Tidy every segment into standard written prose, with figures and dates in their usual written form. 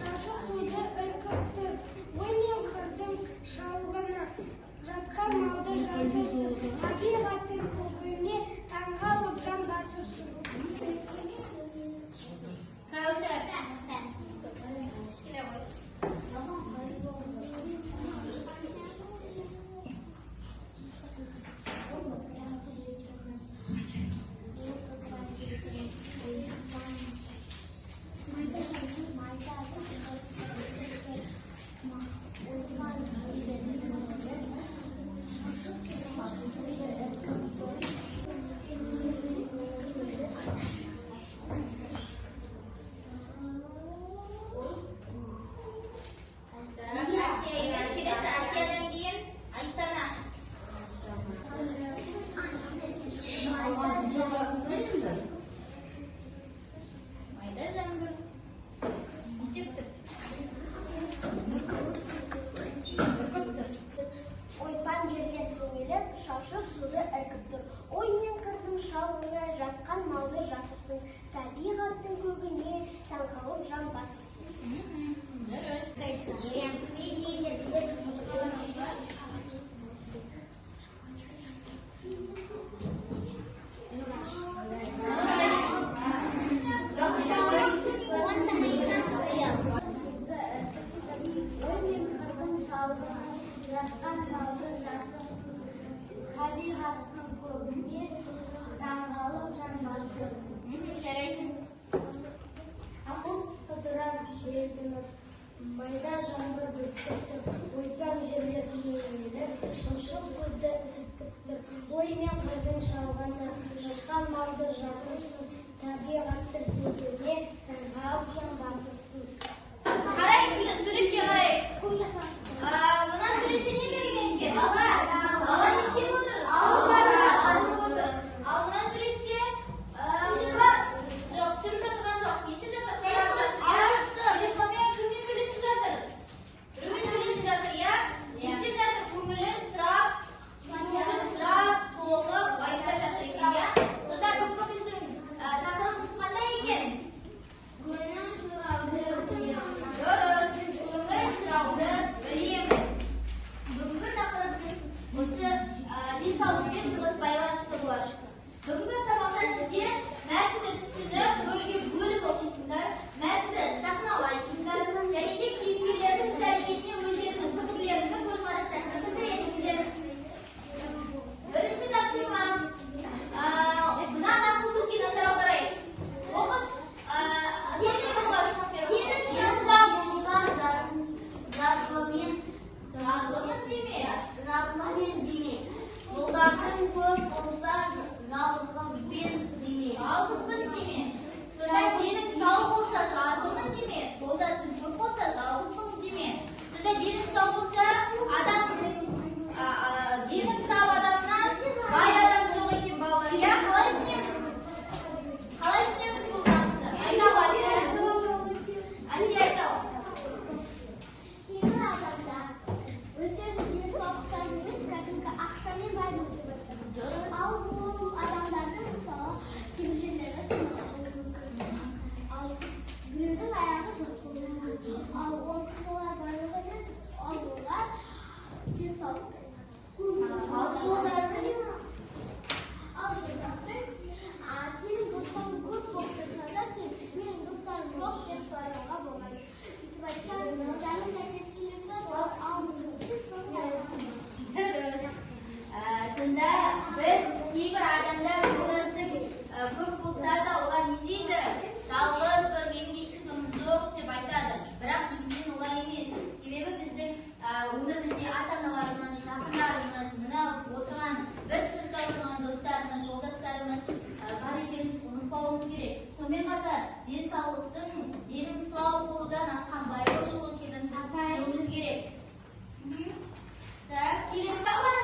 Шашы суды үркітті, ой мен қырдың шалғыны, жатқан малды жасырсын, табиғаттың көгіне таңғалып жан басырсын. Ойпан жерге төнеліп, шашы суды іркіп тұр. Ой мен қырдың шалғыны, жатқан малды жасырсын, табиғаттың көгіне таңғалып жан басырсын. Жатқан малды жасырсын, табиғаттың көгіне таңғалып жан басырсын. Жарайсың. Ақыл құтырап желдіңіз, майда жаңбыр бүркіп тұр, ойпан жерлер киінеліп, шымшық суды үркіп тұр. Ой мен қырдың шалғыны, жатқан малды жасырсын, табиғаттың көгіне таңғалып жан басырсын. Қарайықшы, суретке қарайық. Мына суретте не берген екен? Бала не істеп отыр? Алып отыр. Ал мына суретте жоқ, сүріп жатырған жоқ. Не істеп жатыр? Телефонмен кіммен сөйлесіп жатыр? Біреумен сөйлесіп жатыр, иә? Не істеп жатыр? Көңілін сұрап, соғып, айтып жатыр екен, иә? Сонда бүгінгі біздің тақырыбымыз қандай екен? Көңіл сұрауды білемін. Дұрыс. Көңіл сұрауды білемін. Бүгінгі тақырыбымыз осы денсаулықпен тығыз байланысты болады. Бүгінгі сабақта сізге мәтінді түсініп, рөлге бөліп оқисыңдар, мәтінді сахналайсыңдар, және де кейіпкерлердің іс-әрекетіне өздерінің пікірлерін, көзқарастарын білдіресіңдер. Бірінші тапсырма. Мына нақыл сөзге назар аударайық. Оқыш термин жолдаушы жауап беріп Жарлымен деме. Жолдардың көп болса, жалғызбен деме. Жалғызбын деме. Сонда денің сау болса, жарлымын деме. Жолдасың көп болса, жалғызбын деме. Сонда денің сау болса, денің сау адамнан бай адам жоқ екен, балалар. Я қалай түсінеміз? Қалай түсінеміз бұл нақты? Айтау, Әсия. Әсия, айтау. Кейбір адамдар өздерінің денсаулықтарын емес, кәдімгі ақшамен бай болып отыр. Ал бұл адамдардың мысалы кемшіліктері сынауы мүмкін. Ал біреудің аяғы жоқ болуы мүмкін. Ал онсыз олар байлық емес, ал олар денсаулық. Ал жолдасың, сенің достарың көп болып тұрса, сен менің достарым жоқ деп баруға болмайды. Өйтіп айтсаң, жаның сәйкес келетін шығар, ал сіз соны Дұрыс. Сонда біз кейбір адамдар жолдасы көп болса да олар не дейді? Жалғызбын, менің ешкімім жоқ деп айтады. Бірақ негізінен олай емес. Себебі біздің өмірімізде ата-аналарымыз, жақындарымыз, мына отырған бір сыныпта отырған достарымыз, жолдастарымыз бар екенін ұмытпауымыз керек. Сонымен қатар денің сау болудан асқан байлық жоқ екенін біз түсінуіміз керек. Так, келесі сабақ.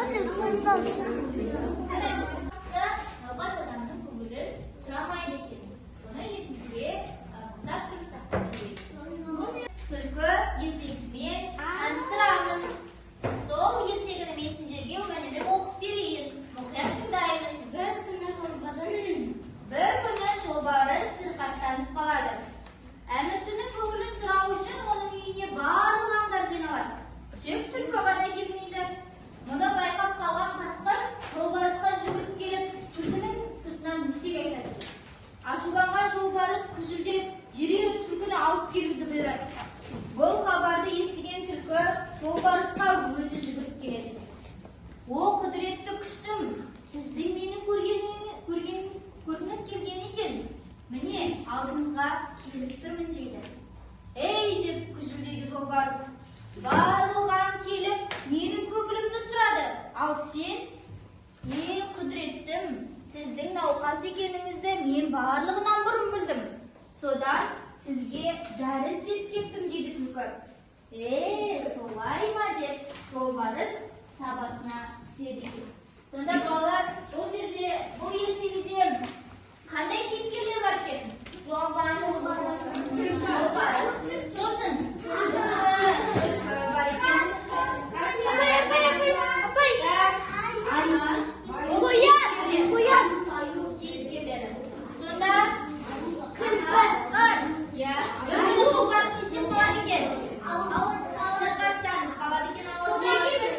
Науқас адамның көңілін сұрамайды екен. Бұны есімізге құптап тұрып сақтап жүрейік. Түлкі ертегісімен таныстырамын. Сол ертегіні мен сіздерге мәнерлеп оқып берейін. Мұқият тыңдаймыз. Бір күні жолбарыс сырқаттанып қалады. Әміршінің көңілін сұрау үшін оның үйіне барлық аңдар жиналады. Тек түлкі ғана келмейді. Мұны байқап қалған қасқыр жолбарысқа жүгіріп келіп, түлкінің сыртынан өсек айтады. Ашуланған жолбарыс күжілдеп, дереу түлкіні алып келуді бұйырады. Бұл хабарды естіген түлкі жолбарысқа өзі жүгіріп келеді. О, құдіретті күштім, сіздің мені көргіңіз келген екен. Міне, алдыңызға келіп тұрмын дейді. Ей, деп күжілдейді жолбарыс. Барлығын келіп, менің көңілімді сұрады. Ал сен, мен құдіреттім, сіздің науқас екеніңізді мен барлығынан бұрын білдім. Содан сізге дәрі іздеп кеттім дейді түлкі. Солай ма деп жолбарыс сабасына түседі. Сонда балалар, бұл жерде, бұл ертегіде қандай кейіпкерлер бар екен? Жолбарыс. Сосын бар екен. Кейіпкерлері. Сонда бір күні жолбарыс не істеп қалады екен? Сырқаттанып қалады екен, ауырып қалады екен.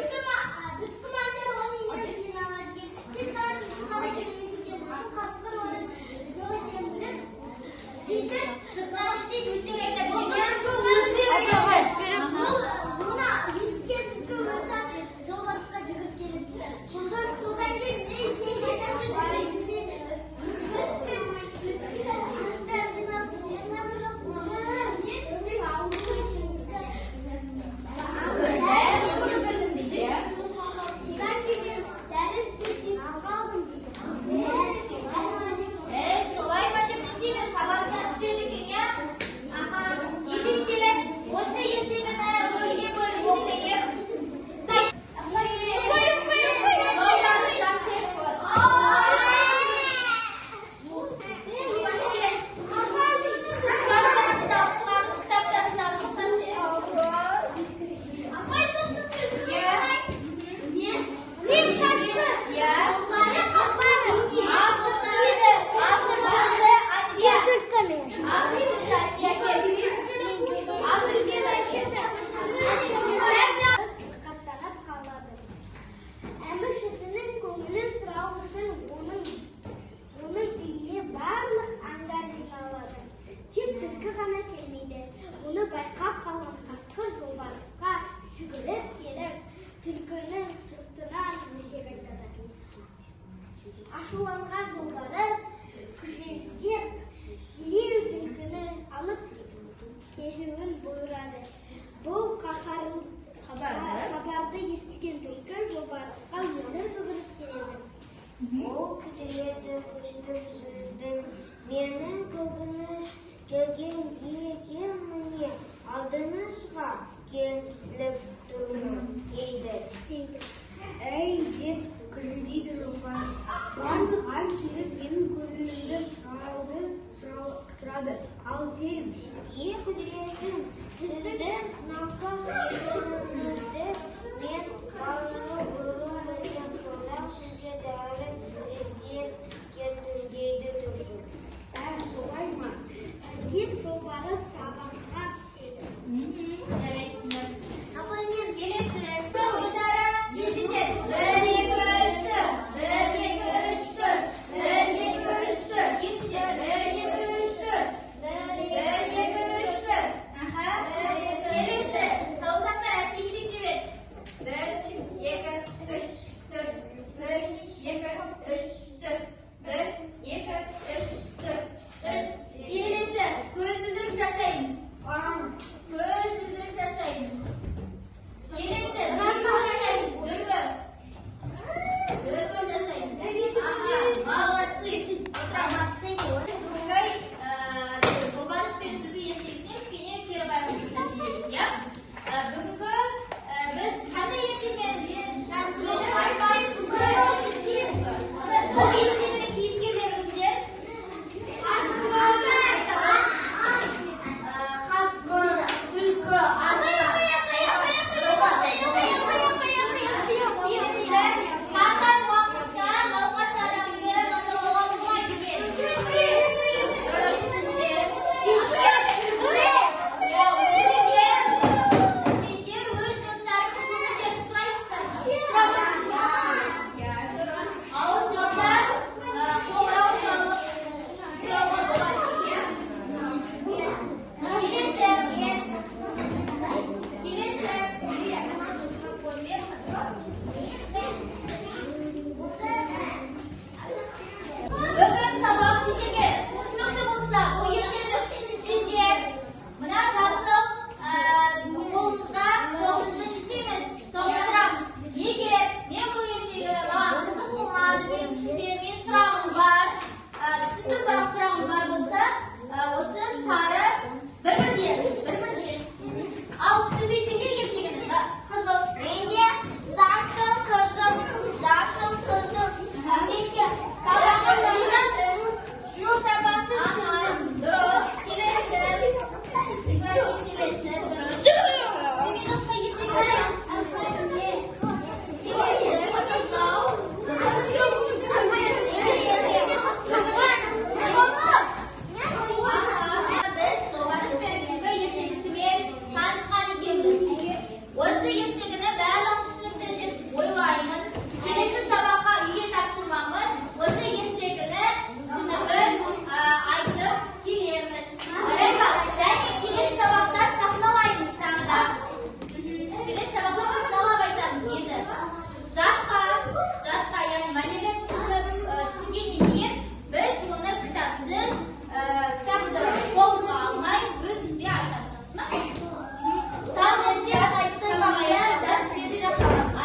Оны байқап қалған қасқыр жолбарысқа жүгіріп келіп, түлкінің сыртынан өсек айтады. Ашуланған жолбарыс күжілдеп, дереу түлкіні алып кетуін бұйырады. Бұл хабарды естіген түлкі жолбарысқа өзі жүгіріп келеді. О, күдіреті күштім сіздің, менің көбініш келген екен міне, алдыңызға